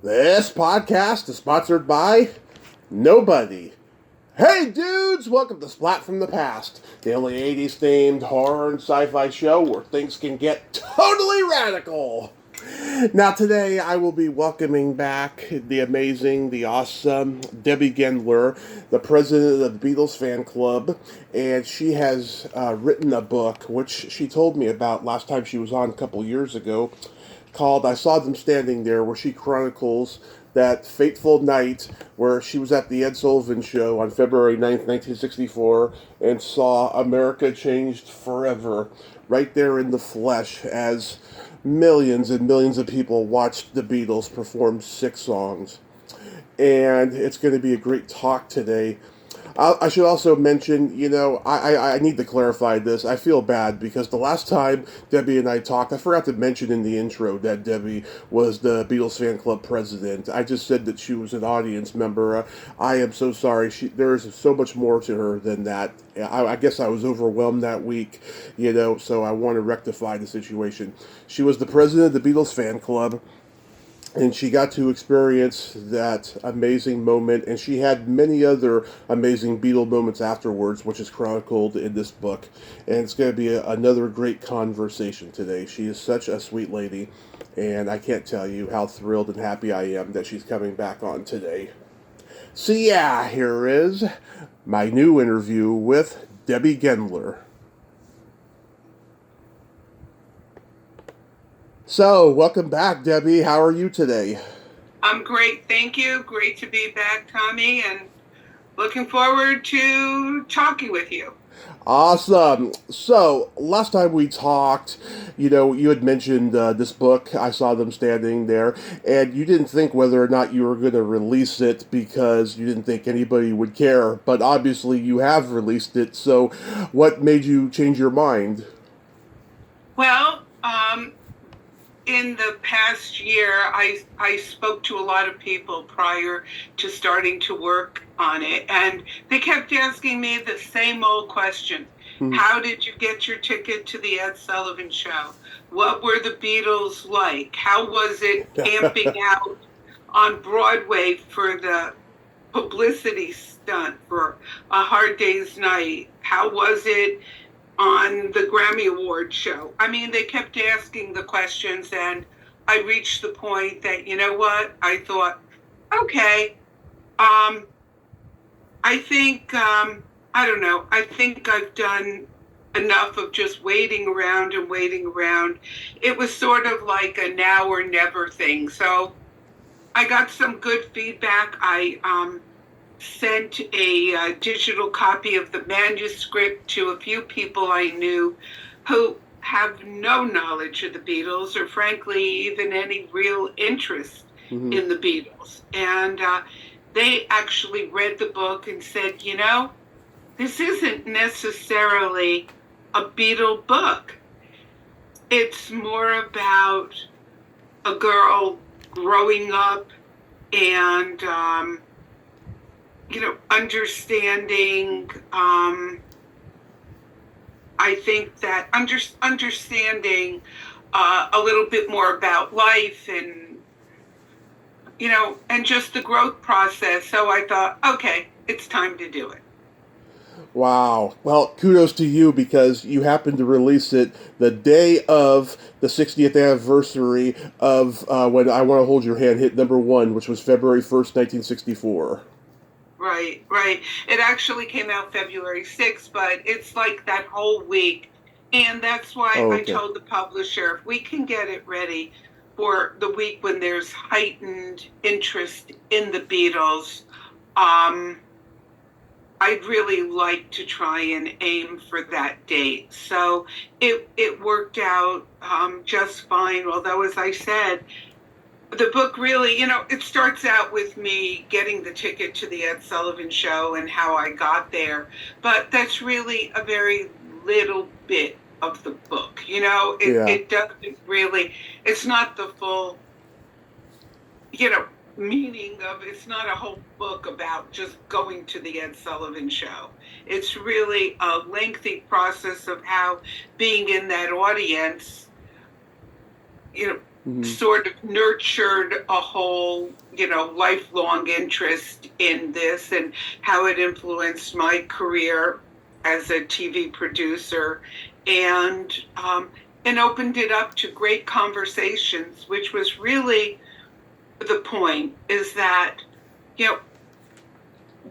This podcast is sponsored by nobody. Hey dudes, welcome to Splat from the Past, the only 80s themed horror and sci-fi show where things can get totally radical. Now today I will be welcoming back the amazing, the awesome Debbie Gendler, the president of the Beatles fan club, and she has written a book which she told me about last time she was on a couple years ago, called I Saw Them Standing There, where she chronicles that fateful night where she was at the Ed Sullivan Show on February 9th, 1964, and saw America changed forever right there in the flesh as millions and millions of people watched the Beatles perform 6 songs. And it's going to be a great talk today. I should also mention, I need to clarify this. I feel bad because the last time Debbie and I talked, I forgot to mention in the intro that Debbie was the Beatles fan club president. I just said that she was an audience member. I am so sorry. There is so much more to her than that. I guess I was overwhelmed that week, so I want to rectify the situation. She was the president of the Beatles fan club. And she got to experience that amazing moment, and she had many other amazing Beatle moments afterwards, which is chronicled in this book. And it's going to be another great conversation today. She is such a sweet lady, and I can't tell you how thrilled and happy I am that she's coming back on today. So yeah, here is my new interview with Debbie Gendler. So, welcome back, Debbie. How are you today? I'm great, thank you. Great to be back, Tommy, and looking forward to talking with you. Awesome. So, last time we talked, you had mentioned this book, I Saw Them Standing There, and you didn't think whether or not you were going to release it because you didn't think anybody would care, but obviously you have released it, so what made you change your mind? Well, in the past year, I spoke to a lot of people prior to starting to work on it, and they kept asking me the same old question. How did you get your ticket to the Ed Sullivan Show? What were the Beatles like? How was it camping out on Broadway for the publicity stunt for A Hard Day's Night? How was it on the Grammy Award show? I mean, they kept asking the questions, and I reached the point that, you know what? I thought, okay, I think, I don't know, I think I've done enough of just waiting around and waiting around. It was sort of like a now or never thing. So I got some good feedback. I sent a digital copy of the manuscript to a few people I knew who have no knowledge of the Beatles or frankly even any real interest in the Beatles. And they actually read the book and said, this isn't necessarily a Beatle book. It's more about a girl growing up and understanding, I think that understanding a little bit more about life and, and just the growth process. So I thought, okay, it's time to do it. Wow. Well, kudos to you because you happened to release it the day of the 60th anniversary of when I Want to Hold Your Hand hit #1, which was February 1st, 1964. Right. It actually came out February 6th, but it's like that whole week. And that's why I told the publisher, if we can get it ready for the week when there's heightened interest in the Beatles, I'd really like to try and aim for that date. So it worked out just fine. Although, as I said, the book really, it starts out with me getting the ticket to the Ed Sullivan Show and how I got there. But that's really a very little bit of the book. It doesn't really, it's not the full, meaning of, it's not a whole book about just going to the Ed Sullivan Show. It's really a lengthy process of how being in that audience, sort of nurtured a whole, lifelong interest in this and how it influenced my career as a TV producer, and and opened it up to great conversations, which was really the point. Is that,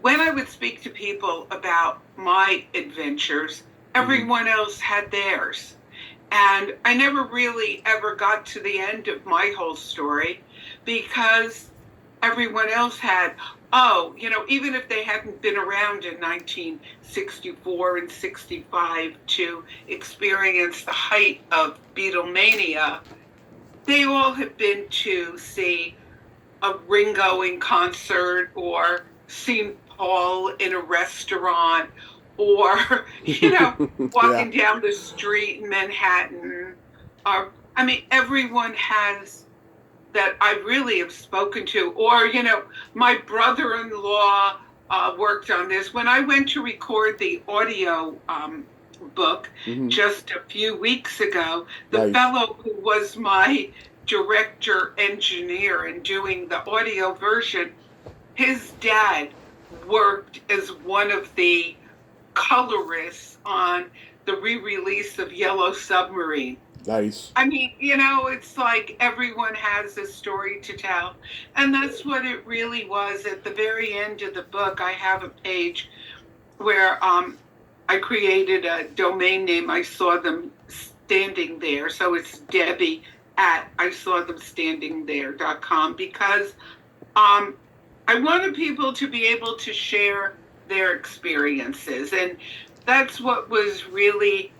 when I would speak to people about my adventures, everyone else had theirs. And I never really ever got to the end of my whole story because everyone else had, even if they hadn't been around in 1964 and 65 to experience the height of Beatlemania, they all have been to see a Ringo in concert or seen Paul in a restaurant or, walking down the street in Manhattan. Everyone has that I really have spoken to. Or, my brother-in-law worked on this. When I went to record the audio book just a few weeks ago, the fellow who was my director engineer in doing the audio version, his dad worked as one of the colorists on the re-release of Yellow Submarine. Nice. It's like everyone has a story to tell. And that's what it really was. At the very end of the book, I have a page where I created a domain name. I saw them standing there. So it's Debbie at isawthemstandingthere.com, because I wanted people to be able to share their experiences. And that's what was really,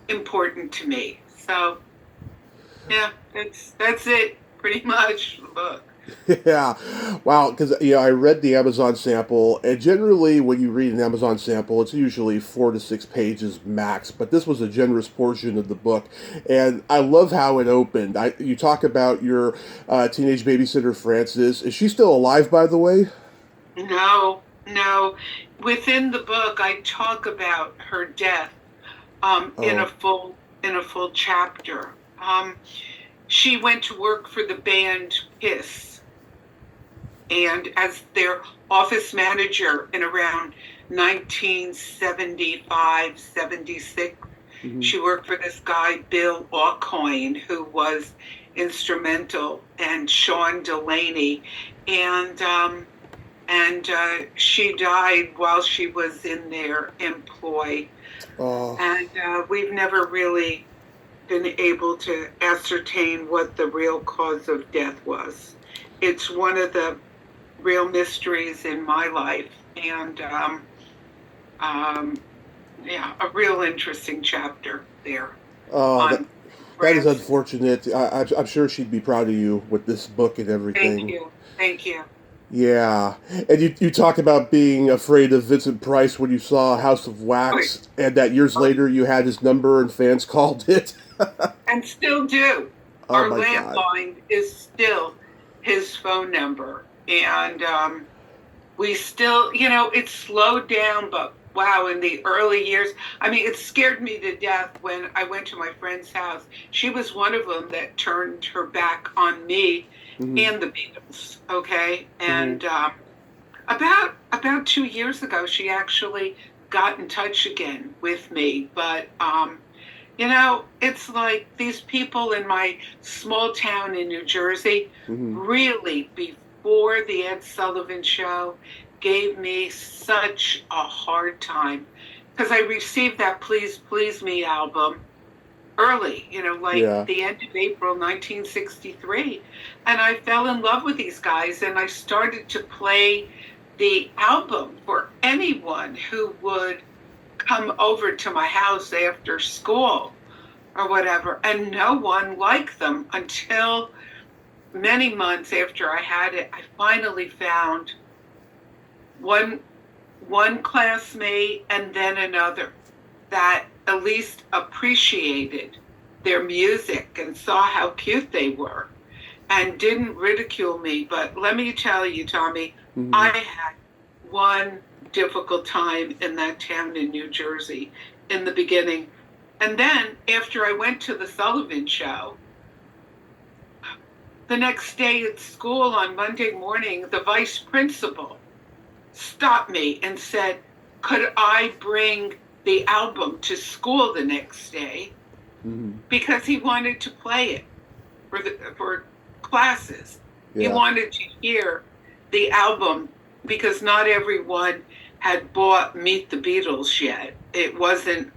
important to me. So, yeah, that's it, pretty much, the book. Yeah, wow, because I read the Amazon sample, and generally when you read an Amazon sample, it's usually 4 to 6 pages max, but this was a generous portion of the book, and I love how it opened. You talk about your teenage babysitter, Frances. Is she still alive, by the way? No. Within the book, I talk about her death in a full chapter. She went to work for the band Kiss, and as their office manager in around 1975, 76, she worked for this guy, Bill Aucoin, who was instrumental, and Sean Delaney, and she died while she was in their employ. And we've never really been able to ascertain what the real cause of death was. It's one of the real mysteries in my life, and a real interesting chapter there. That is unfortunate. I'm sure she'd be proud of you with this book and everything. Thank you. Yeah, and you talk about being afraid of Vincent Price when you saw House of Wax, and that years later you had his number and fans called it. And still do. Our landline is still his phone number. And we still, it slowed down, but wow, in the early years, it scared me to death when I went to my friend's house. She was one of them that turned her back on me and the Beatles, okay? And about 2 years ago, she actually got in touch again with me. But, it's like these people in my small town in New Jersey really, before the Ed Sullivan Show, gave me such a hard time, because I received that Please Please Me album early, the end of April 1963. And I fell in love with these guys, and I started to play the album for anyone who would come over to my house after school or whatever. And no one liked them until many months after I had it. I finally found one classmate and then another that at least appreciated their music and saw how cute they were and didn't ridicule me. But let me tell you, Tommy, I had one difficult time in that town in New Jersey in the beginning. And then after I went to the Sullivan Show, the next day at school on Monday morning, the vice principal stopped me and said, could I bring the album to school the next day? Mm-hmm. Because he wanted to play it for classes. Yeah. He wanted to hear the album because not everyone had bought Meet the Beatles yet. It wasn't,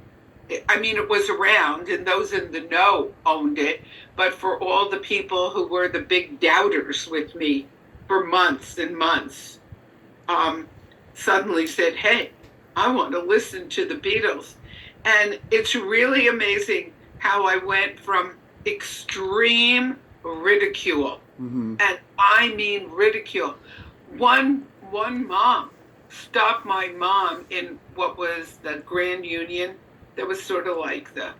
I mean, it was around and those in the know owned it, but for all the people who were the big doubters with me for months and months, suddenly said, hey, I want to listen to the Beatles. And it's really amazing how I went from extreme ridicule, mm-hmm. and I mean ridicule. One mom stopped my mom in what was the Grand Union. That was sort of like the,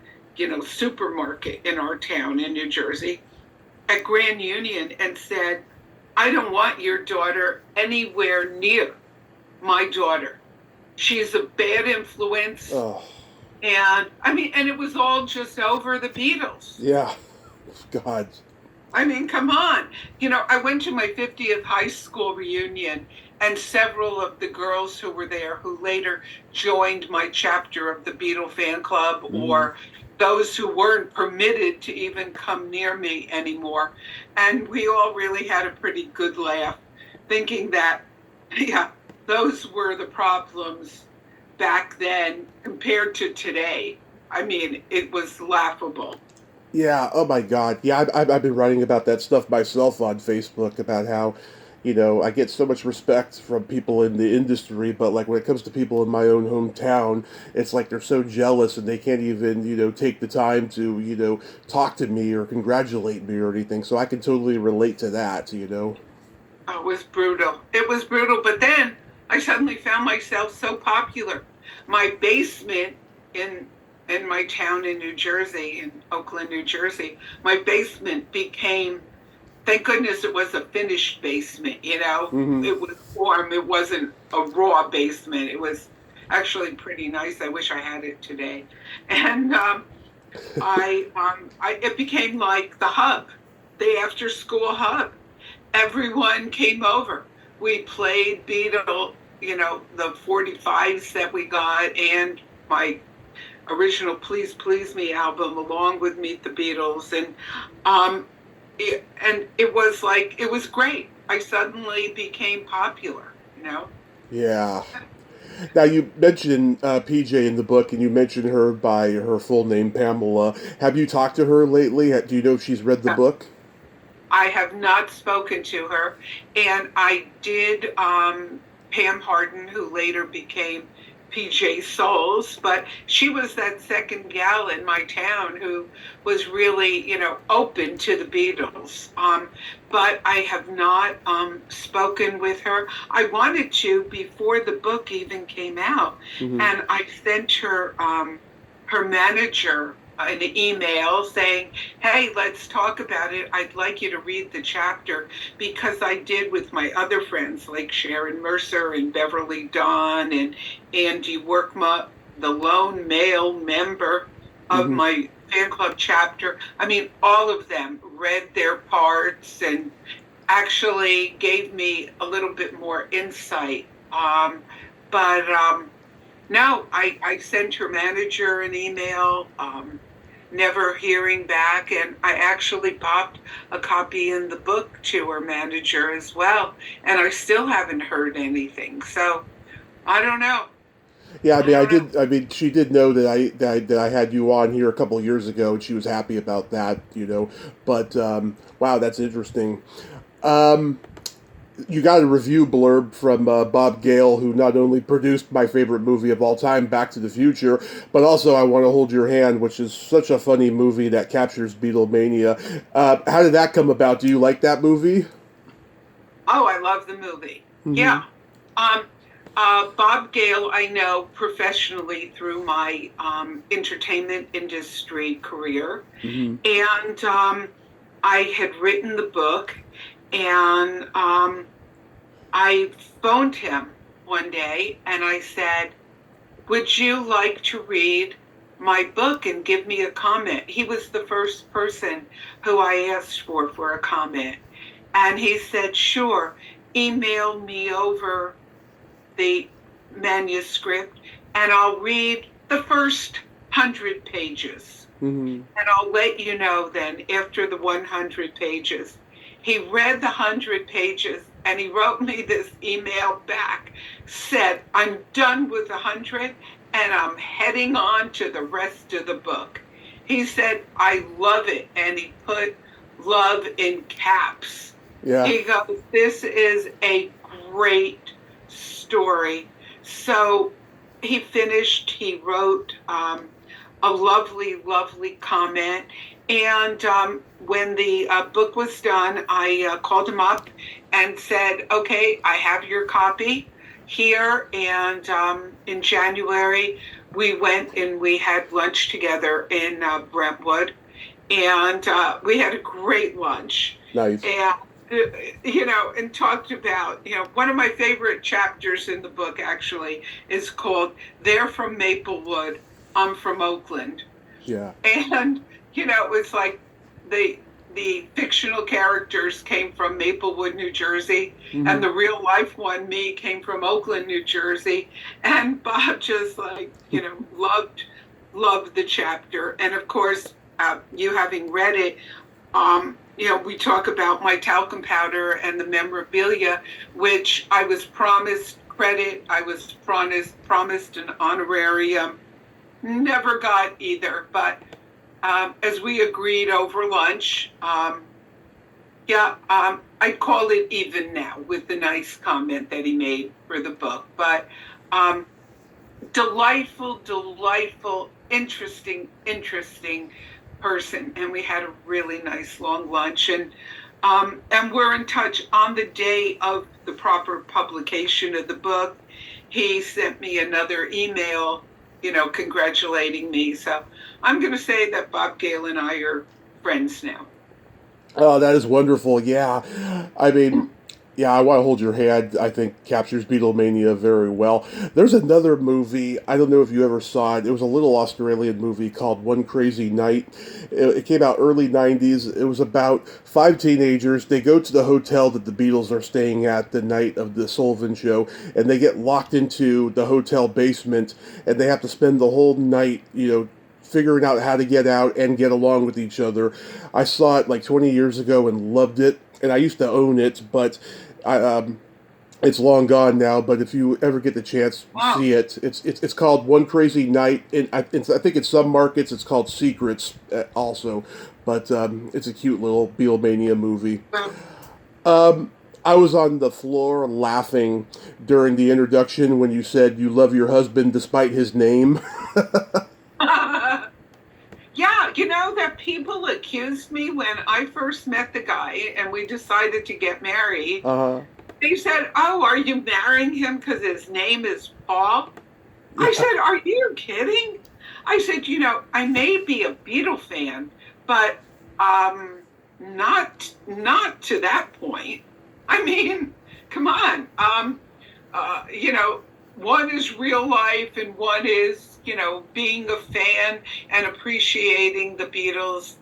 supermarket in our town in New Jersey, at Grand Union, and said, I don't want your daughter anywhere near my daughter. She's a bad influence. Oh. And and it was all just over the Beatles. Yeah. God. I mean, come on. I went to my 50th high school reunion, and several of the girls who were there who later joined my chapter of the Beatle fan club, or those who weren't permitted to even come near me anymore. And we all really had a pretty good laugh, thinking that, yeah, those were the problems back then compared to today. I mean, it was laughable. Yeah, oh my God. Yeah, I've been writing about that stuff myself on Facebook, about how, I get so much respect from people in the industry, but like when it comes to people in my own hometown, it's like they're so jealous and they can't even, take the time to, talk to me or congratulate me or anything. So I can totally relate to that. Oh, it was brutal. It was brutal. But then I suddenly found myself so popular. My basement in my town in New Jersey, in Oakland, New Jersey, my basement became, thank goodness it was a finished basement, Mm-hmm. It was warm. It wasn't a raw basement. It was actually pretty nice. I wish I had it today. And it became like the hub, the after school hub. Everyone came over. We played Beatle, the 45s that we got, and my original Please Please Me album, along with Meet the Beatles. And it was great. I suddenly became popular, Yeah. Now, you mentioned PJ in the book, and you mentioned her by her full name, Pamela. Have you talked to her lately? Do you know if she's read the book? I have not spoken to her. And I did, Pam Harden, who later became PJ Souls, but she was that second gal in my town who was really, open to the Beatles. But I have not spoken with her. I wanted to before the book even came out, mm-hmm. and I sent her her manager an email saying, hey, let's talk about it. I'd like you to read the chapter, because I did with my other friends like Sharon Mercer and Beverly Dawn and Andy Workma, the lone male member of mm-hmm. my fan club chapter. I mean, all of them read their parts and actually gave me a little bit more insight. No, I sent her manager an email, never hearing back, and I actually popped a copy in the book to her manager as well, and I still haven't heard anything. So I don't know. Yeah, she did know that I had you on here a couple of years ago, and she was happy about that, But wow, that's interesting. You got a review blurb from Bob Gale, who not only produced my favorite movie of all time, Back to the Future, but also I Want to Hold Your Hand, which is such a funny movie that captures Beatlemania. How did that come about? Do you like that movie? Oh, I love the movie. Mm-hmm. Yeah. Bob Gale, I know professionally through my entertainment industry career. Mm-hmm. And I had written the book. And I phoned him one day and I said, would you like to read my book and give me a comment. He was the first person who I asked for a comment. And he said, sure, email me over the manuscript and I'll read the first 100 pages. Mm-hmm. And I'll let you know then after the 100 pages. He read the 100 pages and he wrote me this email back, said, I'm done with 100 and I'm heading on to the rest of the book. He said, I love it. And he put love in caps. Yeah. He goes, this is a great story. So he finished, he wrote a lovely, lovely comment. And when the book was done, I called him up and said, okay, I have your copy here. And in January, we went and we had lunch together in Brentwood. And we had a great lunch. Nice. And and talked about, one of my favorite chapters in the book actually is called They're from Maplewood, I'm from Oakland. Yeah. And, it was like the fictional characters came from Maplewood, New Jersey, Mm-hmm. and the real life one, me, came from Oakland, New Jersey. And Bob just loved the chapter. And of course, you having read it, we talk about my talcum powder and the memorabilia, which I was promised credit. I was promised an honorarium. Never got either. But as we agreed over lunch, I'd call it even now with the nice comment that he made for the book. But delightful, interesting person, and we had a really nice long lunch, and we're in touch. On the day of the proper publication of the book, he sent me another email, congratulating me. So I'm going to say that Bob Gale and I are friends now. Oh, that is wonderful. Yeah. I mean, yeah, I Want to Hold Your Hand, I think, captures Beatlemania very well. There's another movie, I don't know if you ever saw it. It was a little Australian movie called One Crazy Night. It came out early 90s. It was about 5 teenagers. They go to the hotel that the Beatles are staying at the night of the Sullivan Show, and they get locked into the hotel basement, and they have to spend the whole night, figuring out how to get out and get along with each other. I saw it like 20 years ago and loved it, and I used to own it, but it's long gone now. But if you ever get the chance, Wow. see it. It's called One Crazy Night, and I think in some markets it's called Secrets also. But it's a cute little Beatlemania movie. I was on the floor laughing during the introduction when you said you love your husband despite his name. Yeah, that people accused me when I first met the guy and we decided to get married. Uh-huh. They said, oh, are you marrying him because his name is Paul? Yeah. I said, are you kidding? I said, I may be a Beatle fan, but not to that point. I mean, come on. One is real life and one is, being a fan and appreciating the Beatles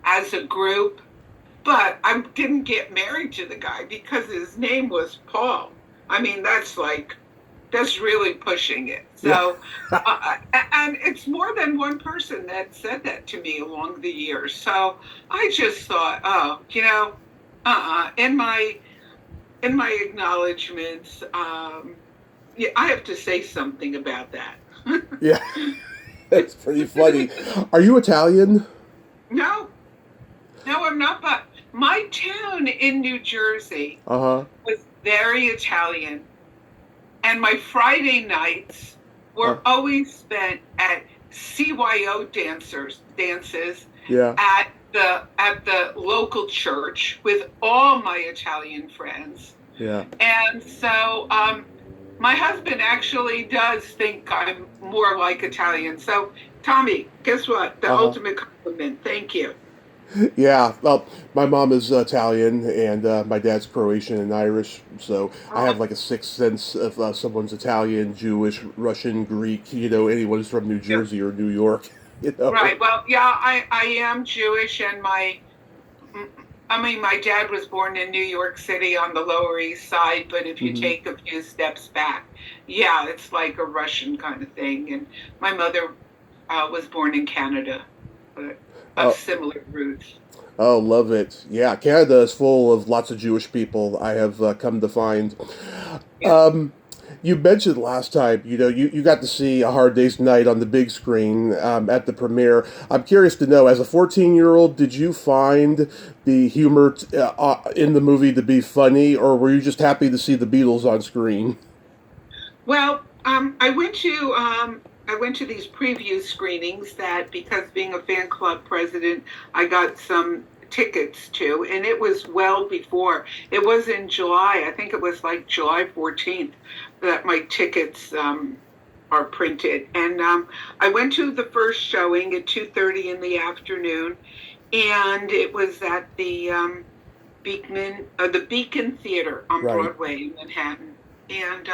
as a group. But I didn't get married to the guy because his name was Paul. I mean, that's really pushing it. So, and it's more than one person that said that to me along the years. So I just thought, in my acknowledgments, I have to say something about that. Yeah, that's pretty funny. Are you Italian? No, I'm not. But my town in New Jersey Uh-huh. was very Italian, and my Friday nights were always spent at CYO dances Yeah. at the local church with all my Italian friends. Yeah. And so my husband actually does think I'm more like Italian. So, Tommy, guess what? The ultimate compliment. Thank you. Yeah, well, my mom is Italian and my dad's Croatian and Irish, so I have like a sixth sense of someone's Italian, Jewish, Russian, Greek, anyone who's from New Yeah. Jersey or New York, you know. Right. Well, yeah, I am Jewish, and I mean, my dad was born in New York City on the Lower East Side, but if you Hmm. take a few steps back, yeah, it's like a Russian kind of thing. And my mother was born in Canada, but of Oh, similar roots. oh, love it. Yeah, Canada is full of lots of Jewish people, I have come to find. Yeah. Um, you mentioned last time, you got to see A Hard Day's Night on the big screen at the premiere. I'm curious to know, as a 14-year-old, did you find the humor in the movie to be funny, or were you just happy to see the Beatles on screen? Well, I went to these preview screenings that because being a fan club president, I got some tickets to, and it was well before. It was in July. I think it was like July 14th that my tickets are printed. And I went to the first showing at 2:30 in the afternoon, and it was at the Beacon Theater on Right. Broadway in Manhattan. And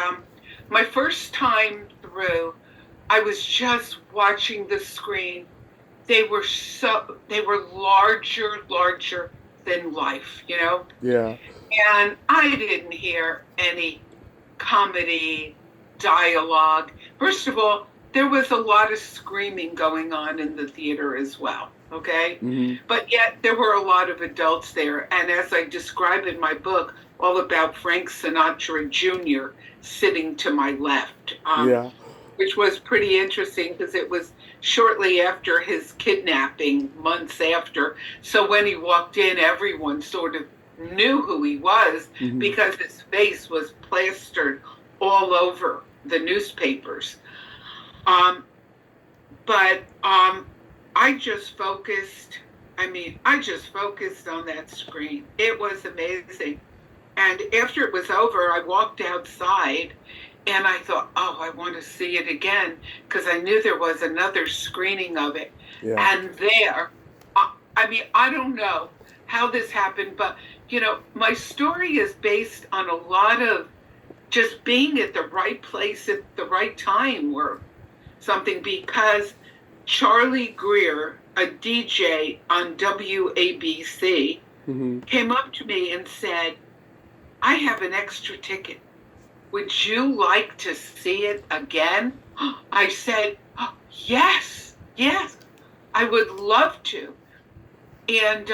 my first time through, I was just watching the screen. They were larger than life, you know? Yeah. And I didn't hear any comedy dialogue. First of all, there was a lot of screaming going on in the theater as well, okay? Hmm. But yet there were a lot of adults there. And as I describe in my book, all about Frank Sinatra Jr. sitting to my left, Yeah. which was pretty interesting because it was shortly after his kidnapping, months after. So when he walked in, everyone sort of knew who he was Hmm. because his face was plastered all over the newspapers. Um, but I just focused, I just focused on that screen. It was amazing. And after it was over, I walked outside and I thought, oh, I want to see it again because I knew there was another screening of it. Yeah. And there, I don't know how this happened, but my story is based on a lot of just being at the right place at the right time or something because Charlie Greer, a DJ on WABC, Hmm. came up to me and said, I have an extra ticket. Would you like to see it again? I said, oh, yes, I would love to. And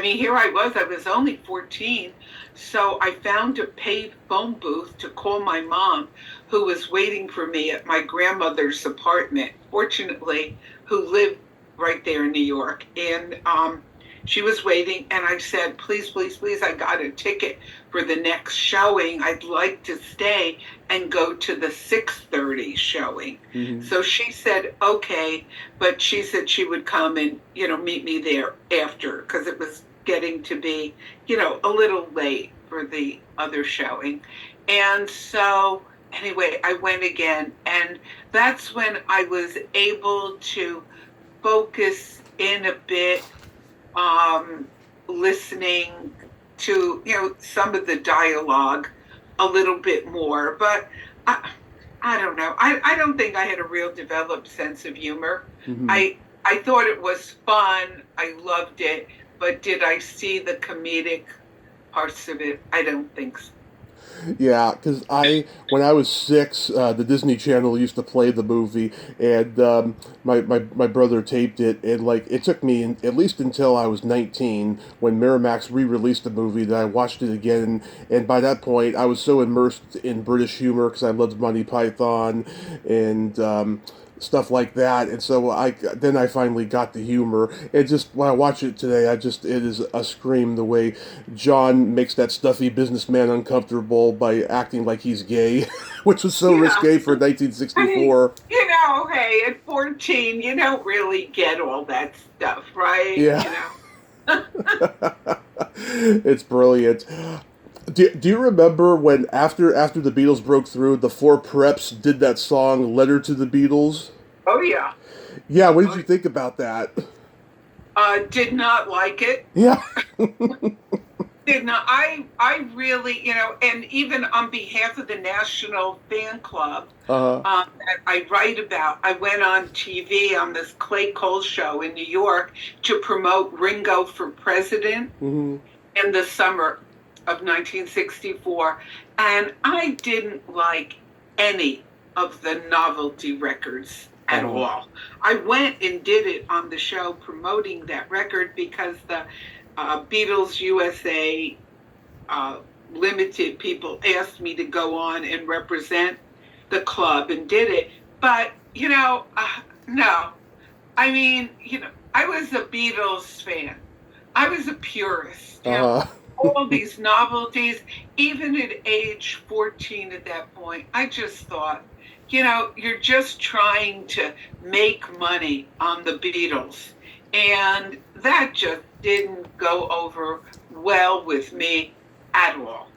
here I was only 14. So I found a paid phone booth to call my mom, who was waiting for me at my grandmother's apartment, fortunately, who lived right there in New York. And she was waiting, and I said, please, please, please, I got a ticket for the next showing. I'd like to stay and go to the 6:30 showing. Hmm. So she said, okay, but she said she would come and, meet me there after because it was getting to be, a little late for the other showing. And so anyway, I went again, and that's when I was able to focus in a bit, um, listening to some of the dialogue a little bit more. But I don't know. I don't think I had a real developed sense of humor. Hmm. I thought it was fun. I loved it. But did I see the comedic parts of it? I don't think so. Yeah, because when I was 6, the Disney Channel used to play the movie, and my brother taped it, and like it took me at least until I was 19 when Miramax re-released the movie that I watched it again, and by that point I was so immersed in British humor because I loved Monty Python and stuff like that, and so I finally got the humor. It just when I watch it today, it is a scream the way John makes that stuffy businessman uncomfortable by acting like he's gay, which was so Yeah. risque for I mean, 1964. hey, at 14, you don't really get all that stuff, right? Yeah, it's brilliant. Do you remember when after the Beatles broke through, the Four Preps did that song "Letter to the Beatles"? Oh, yeah. Yeah, what did Oh, you think about that? Did not like it. Yeah. Did not. I really, and even on behalf of the National Fan Club, Uh-huh. that I write about, I went on TV on this Clay Cole show in New York to promote Ringo for president Mm-hmm. in the summer of 1964, and I didn't like any of the novelty records at Uh-huh. all. I went and did it on the show promoting that record because the Beatles USA limited people asked me to go on and represent the club and did it. But, no. I mean, I was a Beatles fan. I was a purist. Uh-huh. All these novelties, even at age 14 at that point, I just thought, you're just trying to make money on the Beatles. And that just didn't go over well with me at all.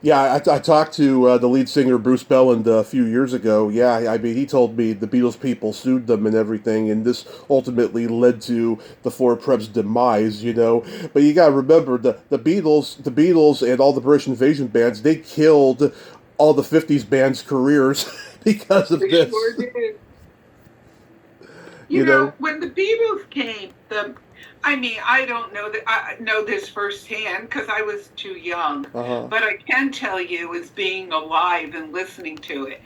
Yeah, I talked to the lead singer Bruce Belland a few years ago. Yeah, I mean, he told me the Beatles people sued them and everything, and this ultimately led to the Four Preps' demise. But you got to remember the Beatles, and all the British invasion bands. They killed all the '50s bands' careers because of They this. sure did. You know, When the Beatles came, I don't know that I know this firsthand because I was too young, uh-huh. but I can tell you as being alive and listening to it,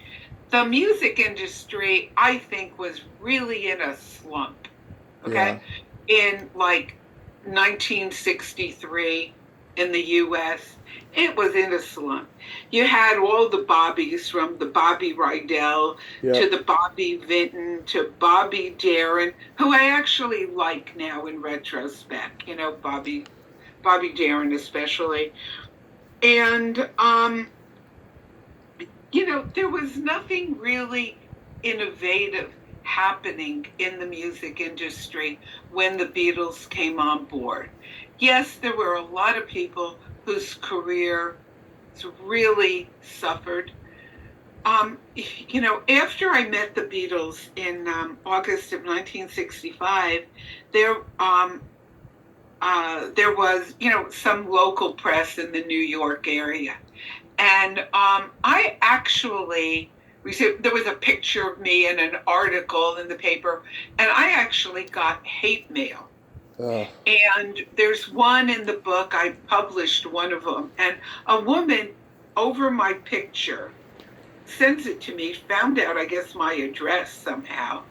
the music industry, I think, was really in a slump. Okay. Yeah. In like 1963 in the US, it was in a slump. You had all the Bobbies, from the Bobby Rydell to the Bobby Vinton to Bobby Darin, who I actually like now in retrospect, Bobby Darin especially. And, there was nothing really innovative happening in the music industry when the Beatles came on board. Yes, there were a lot of people whose career really suffered. After I met the Beatles in August of 1965, there was, some local press in the New York area. And I actually received, there was a picture of me in an article in the paper, and I actually got hate mail. And there's one in the book, I published one of them, and a woman over my picture sends it to me, found out, I guess, my address somehow,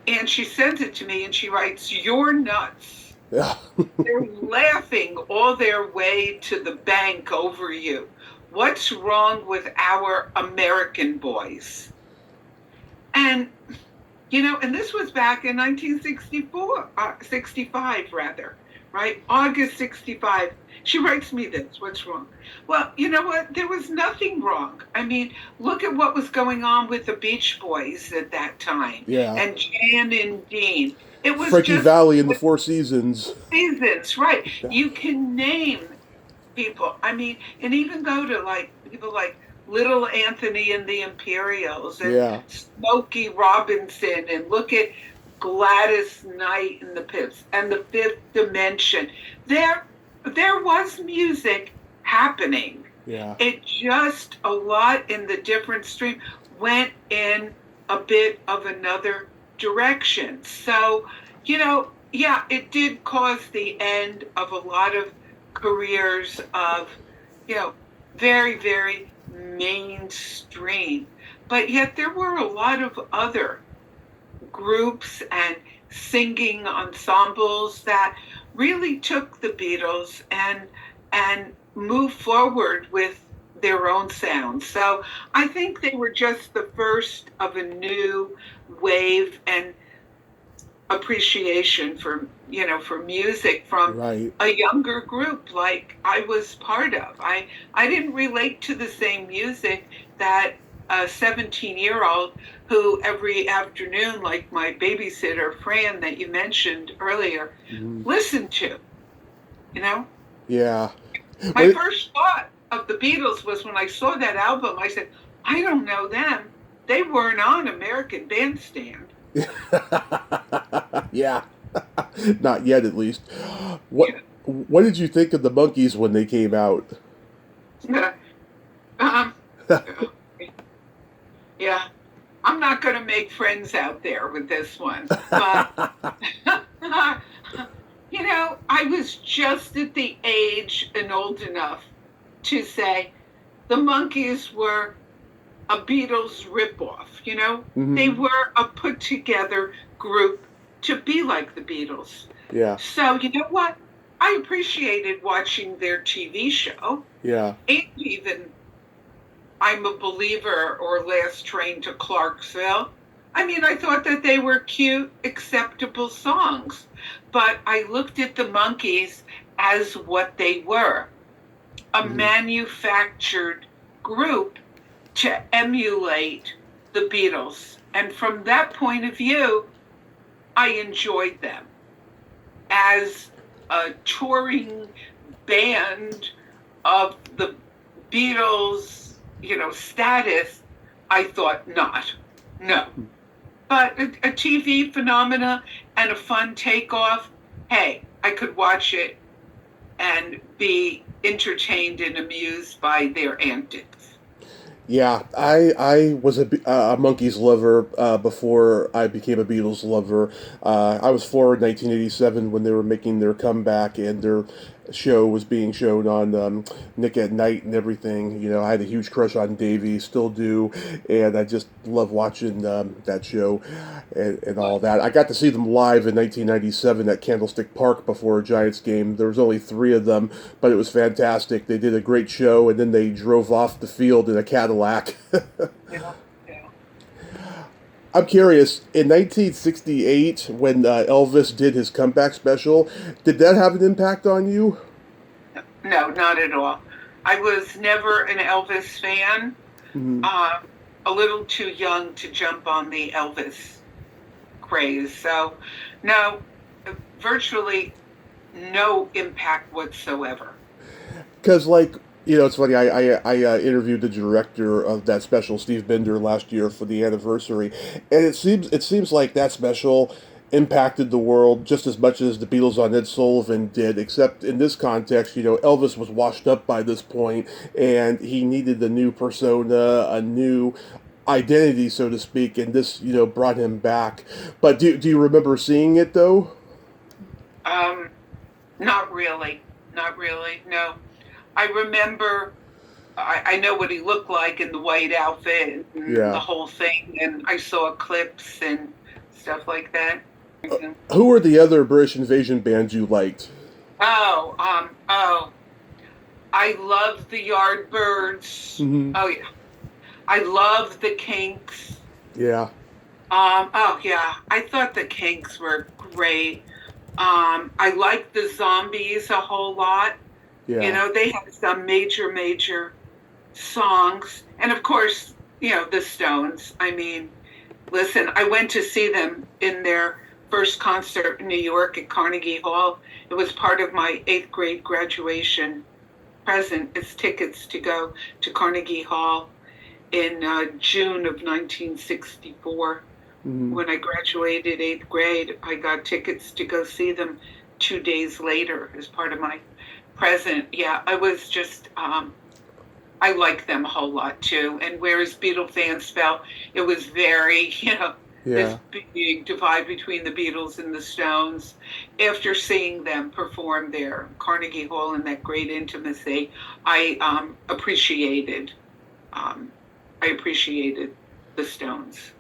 and she sends it to me and she writes, "You're nuts." Yeah. They're laughing all their way to the bank over you. What's wrong with our American boys? And and this was back in 65 rather, right? August 65. She writes me this, what's wrong? Well, you know what? There was nothing wrong. I mean, look at what was going on with the Beach Boys at that time. Yeah. And Jan and Dean. It was Frankie just Valli and the Four Seasons. Seasons, right. Yeah. You can name people. I mean, and even go to people like Little Anthony and the Imperials and Smokey Robinson, and look at Gladys Knight and the Pips and the Fifth Dimension. There was music happening. Yeah. It just, a lot in the different stream went in a bit of another direction. So, it did cause the end of a lot of careers of, very, very mainstream. But yet there were a lot of other groups and singing ensembles that really took the Beatles and moved forward with their own sound. So I think they were just the first of a new wave and appreciation for music from a younger group like I was part of. I didn't relate to the same music that a 17-year-old who every afternoon, like my babysitter Fran that you mentioned earlier, listened to. Yeah. My first thought of the Beatles was when I saw that album, I said, I don't know them. They weren't on American Bandstand. Yeah. Not yet, at least. What What did you think of the Monkees when they came out? Yeah. Um, yeah, I'm not going to make friends out there with this one, but I was just at the age and old enough to say the Monkees were a Beatles ripoff. They Hmm. were a put together group to be like the Beatles. Yeah, So, you know what? I appreciated watching their TV show, yeah. and even I'm a Believer or Last Train to Clarksville. I mean, I thought that they were cute, acceptable songs, but I looked at the Monkees as what they were, a Hmm. manufactured group to emulate the Beatles. And from that point of view, I enjoyed them. As a touring band of the Beatles, status, I thought not. No. But a TV phenomena and a fun takeoff, hey, I could watch it and be entertained and amused by their antics. Yeah, I was a Monkees lover before I became a Beatles lover. I was 4 in 1987 when they were making their comeback, and their show was being shown on Nick at Night and everything. I had a huge crush on Davey, still do, and I just love watching that show and all that. I got to see them live in 1997 at Candlestick Park before a Giants game. There was only three of them, but it was fantastic. They did a great show, and then they drove off the field in a Cadillac. Yeah, yeah. I'm curious, in 1968, when Elvis did his comeback special, did that have an impact on you? No, not at all. I was never an Elvis fan. Hmm. Uh, a little too young to jump on the Elvis craze. So, no, virtually no impact whatsoever. Because, it's funny. I interviewed the director of that special, Steve Binder, last year for the anniversary, and it seems like that special impacted the world just as much as the Beatles on Ed Sullivan did. Except in this context, Elvis was washed up by this point, and he needed a new persona, a new identity, so to speak, and this brought him back. But do you remember seeing it though? Um, Not really. Not really. No. I remember, I know what he looked like in the white outfit and the Yeah. whole thing, and I saw clips and stuff like that. Who were the other British invasion bands you liked? Oh, I love the Yardbirds. Hmm. Oh, yeah. I love the Kinks. Yeah. Oh, yeah. I thought the Kinks were great. I like the Zombies a whole lot. Yeah. They had some major, major songs. And of course, the Stones. I mean, listen, I went to see them in their first concert in New York at Carnegie Hall. It was part of my eighth grade graduation present. It's tickets to go to Carnegie Hall in June of 1964. Hmm. When I graduated eighth grade, I got tickets to go see them 2 days later as part of my present. Yeah, I was just, I like them a whole lot too. And whereas Beatle fans felt it was very, this Yeah. big divide between the Beatles and the Stones, after seeing them perform there, Carnegie Hall, in that great intimacy, I um, I appreciated the Stones.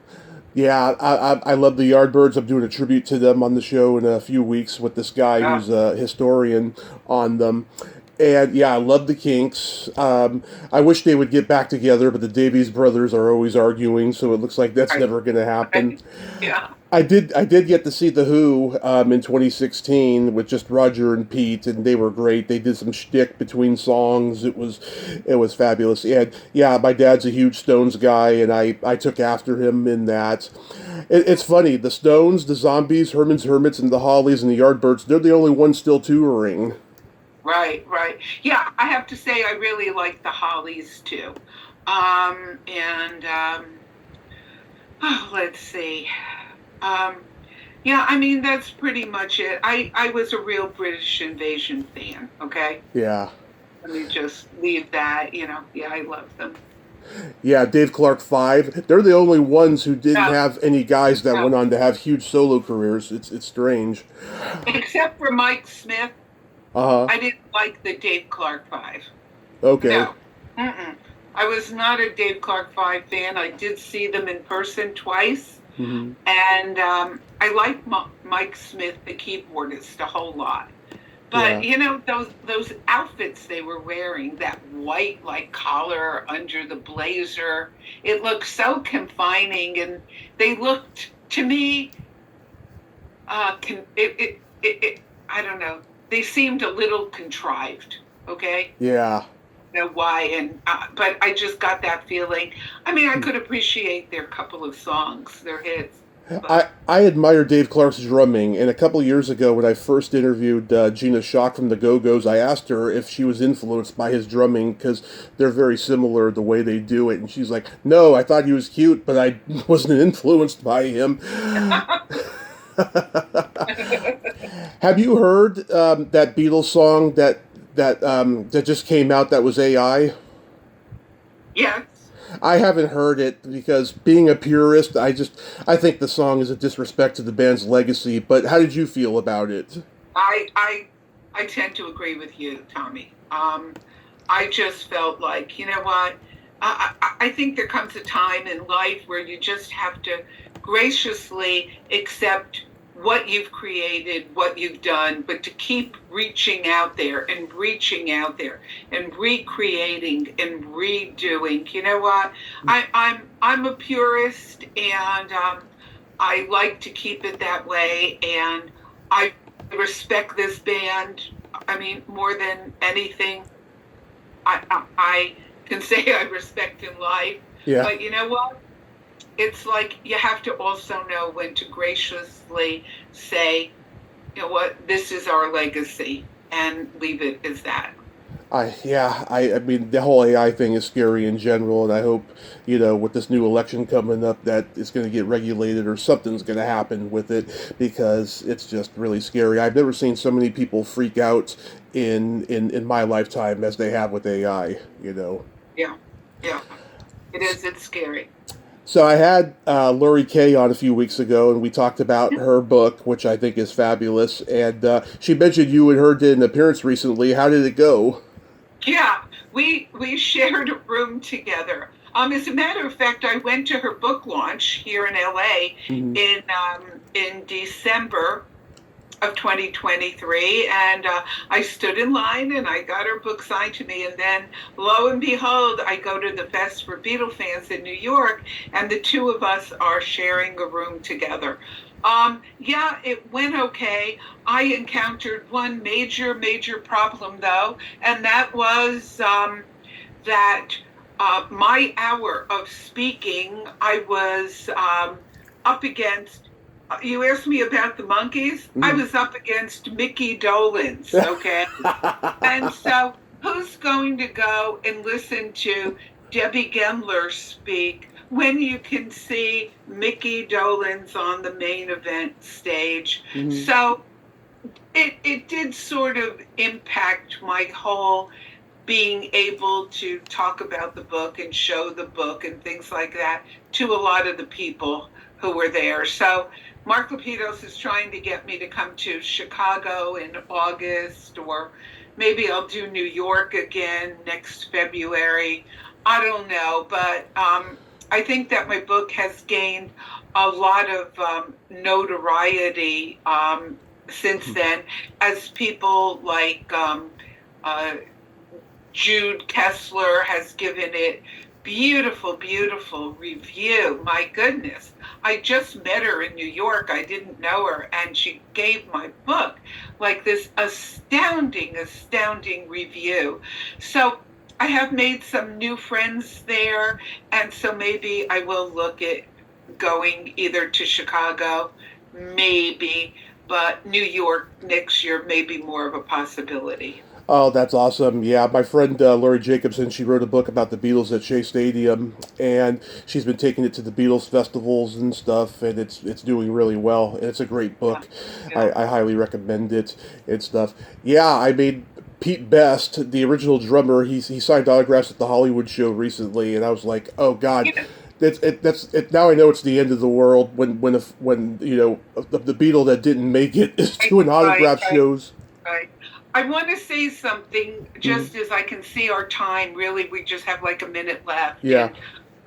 Yeah, I love the Yardbirds. I'm doing a tribute to them on the show in a few weeks with this guy Uh, who's a historian on them. And yeah, I love the Kinks. I wish they would get back together, but the Davies brothers are always arguing, so it looks like that's right, never going to happen. right. Yeah. I did get to see the Who in 2016 with just Roger and Pete, and they were great. They did some shtick between songs. It was fabulous. And yeah, my dad's a huge Stones guy, and I took after him in that. It's funny. The Stones, the Zombies, Herman's Hermits, and the Hollies and the Yardbirds. They're the only ones still touring. Right, right. Yeah, I have to say I really like the Hollies too. And let's see. Um, Yeah, I mean, that's pretty much it. I was a real British Invasion fan, okay? Yeah. Let me just leave that, yeah, I love them. Yeah, Dave Clark 5. They're the only ones who didn't No, have any guys that no, went on to have huge solo careers. It's strange. except for Mike Smith, Uh huh. I didn't like the Dave Clark Five. Okay. No, mm-mm. I was not a Dave Clark Five fan. I did see them in person twice, Hmm. and I like Mike Smith, the keyboardist, a whole lot. But Yeah. those outfits they were wearing, that white like collar under the blazer, it looked so confining, and they looked to me, I don't know, they seemed a little contrived. Okay, Yeah. know why, and but I just got that feeling. I mean, I could appreciate their couple of songs, their hits, but I admire Dave Clark's drumming, and a couple years ago, when I first interviewed Gina Shock from the Go Go's, I asked her if she was influenced by his drumming because they're very similar the way they do it, and she's like, "No, I thought he was cute, but I wasn't influenced by him." Have you heard that Beatles song that just came out that was AI? yes, I haven't heard it because being a purist, I think the song is a disrespect to the band's legacy. But how did you feel about it? I I I tend to agree with you, Tommy. I just felt like, you know what? I think there comes a time in life where you just have to graciously accept what you've created, what you've done, but to keep reaching out there and reaching out there and recreating and redoing. You know what? I'm a purist, and I like to keep it that way, and I respect this band. I mean, more than anything, I can say I respect in life. Yeah, But you know what? It's like you have to also know when to graciously say, you know what, this is our legacy, and leave it as that. I mean the whole AI thing is scary in general, and I hope with this new election coming up that it's going to get regulated or something's going to happen with it because it's just really scary. I've never seen so many people freak out in my lifetime as they have with AI. Yeah, yeah, it is. It's scary. So I had Lori Kay on a few weeks ago, and we talked about her book, which I think is fabulous. And she mentioned you and her did an appearance recently. How did it go? Yeah, we shared a room together. As a matter of fact, I went to her book launch here in LA Hmm. in December of 2023, and I stood in line and I got her book signed to me, and then lo and behold, I go to the Fest for Beatle fans in New York, and the two of us are sharing a room together. Yeah, it went okay. I encountered one major problem though, and that was that my hour of speaking, I was up against. You asked me about the monkeys. I Hmm. was up against Mickey Dolenz, okay? And so, who's going to go and listen to Debbie Gendler speak when you can see Mickey Dolenz on the main event stage? Hmm. So, it did sort of impact my whole being able to talk about the book and show the book and things like that to a lot of the people who were there. So Mark Lapidus is trying to get me to come to Chicago in August, or maybe I'll do New York again next February. I don't know, but I think that my book has gained a lot of notoriety since then, as people like uh, Jude Kessler has given it beautiful review. My goodness. I just met her in New York. I didn't know her, and she gave my book like this astounding review. So I have made some new friends there, and so maybe I will look at going either to Chicago, maybe, but New York next year may be more of a possibility. Oh, that's awesome. Yeah, my friend Lori Jacobson, she wrote a book about the Beatles at Shea Stadium, and she's been taking it to the Beatles festivals and stuff, and it's doing really well. And it's a great Yeah, book. yeah. I highly recommend it and stuff. Yeah, I mean, Pete Best, the original drummer, he signed autographs at the Hollywood show recently, and I was like, oh God. You know, That's it. Now I know it's the end of the world when you know the Beatle that didn't make it is right, doing right, autograph right, shows. right. I want to say something Mhm. just as I can see our time. Really, we just have like a minute left, Yeah, and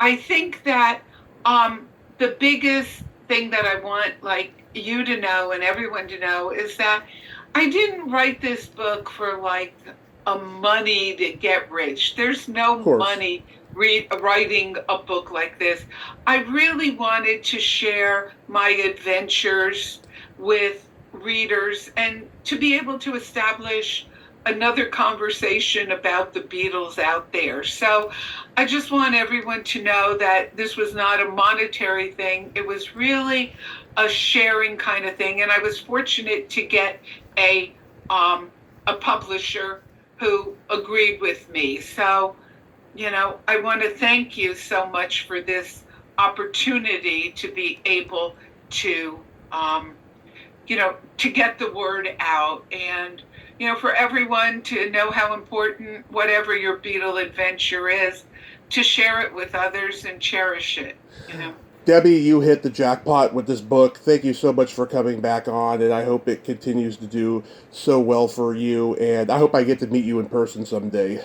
I think that um, the biggest thing that I want, like you to know and everyone to know, is that I didn't write this book for like a money to get rich. There's of no course. money writing a book like this. I really wanted to share my adventures with readers and to be able to establish another conversation about the Beatles out there. So I just want everyone to know that this was not a monetary thing. It was really a sharing kind of thing. And I was fortunate to get a um, a publisher who agreed with me. So, I want to thank you so much for this opportunity to be able to to get the word out and for everyone to know how important whatever your Beatle adventure is, to share it with others and cherish it. Debbie, you hit the jackpot with this book. Thank you so much for coming back on, and I hope it continues to do so well for you. And I hope I get to meet you in person someday.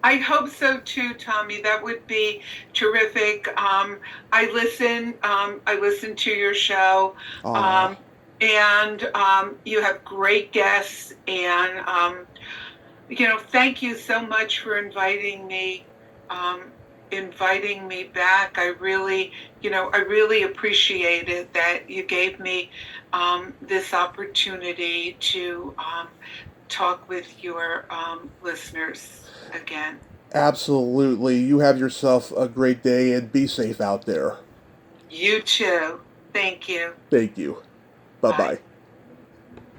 I hope so too, Tommy. That would be terrific. I listen to your show. Aw, um, and you have great guests, and thank you so much for um, inviting me back. I really appreciate it that you gave me this opportunity to talk with your listeners again. absolutely. You have yourself a great day and be safe out there. You too. Thank you. Thank you. Bye Bye. bye.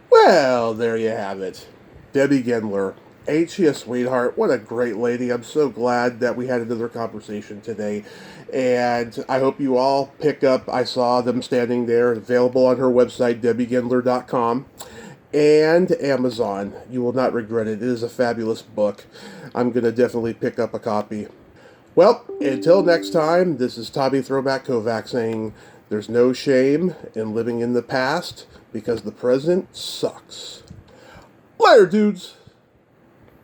Well, there you have it. Debbie Gendler. Ain't she a sweetheart? What a great lady. I'm so glad that we had another conversation today. And I hope you all pick up. I saw them standing there, available on her website, debbiegendler.com, and Amazon. You will not regret it. It is a fabulous book. I'm going to definitely pick up a copy. Well, until next time, this is Tommy Throwback Kovac saying there's no shame in living in the past because the present sucks. Later, dudes!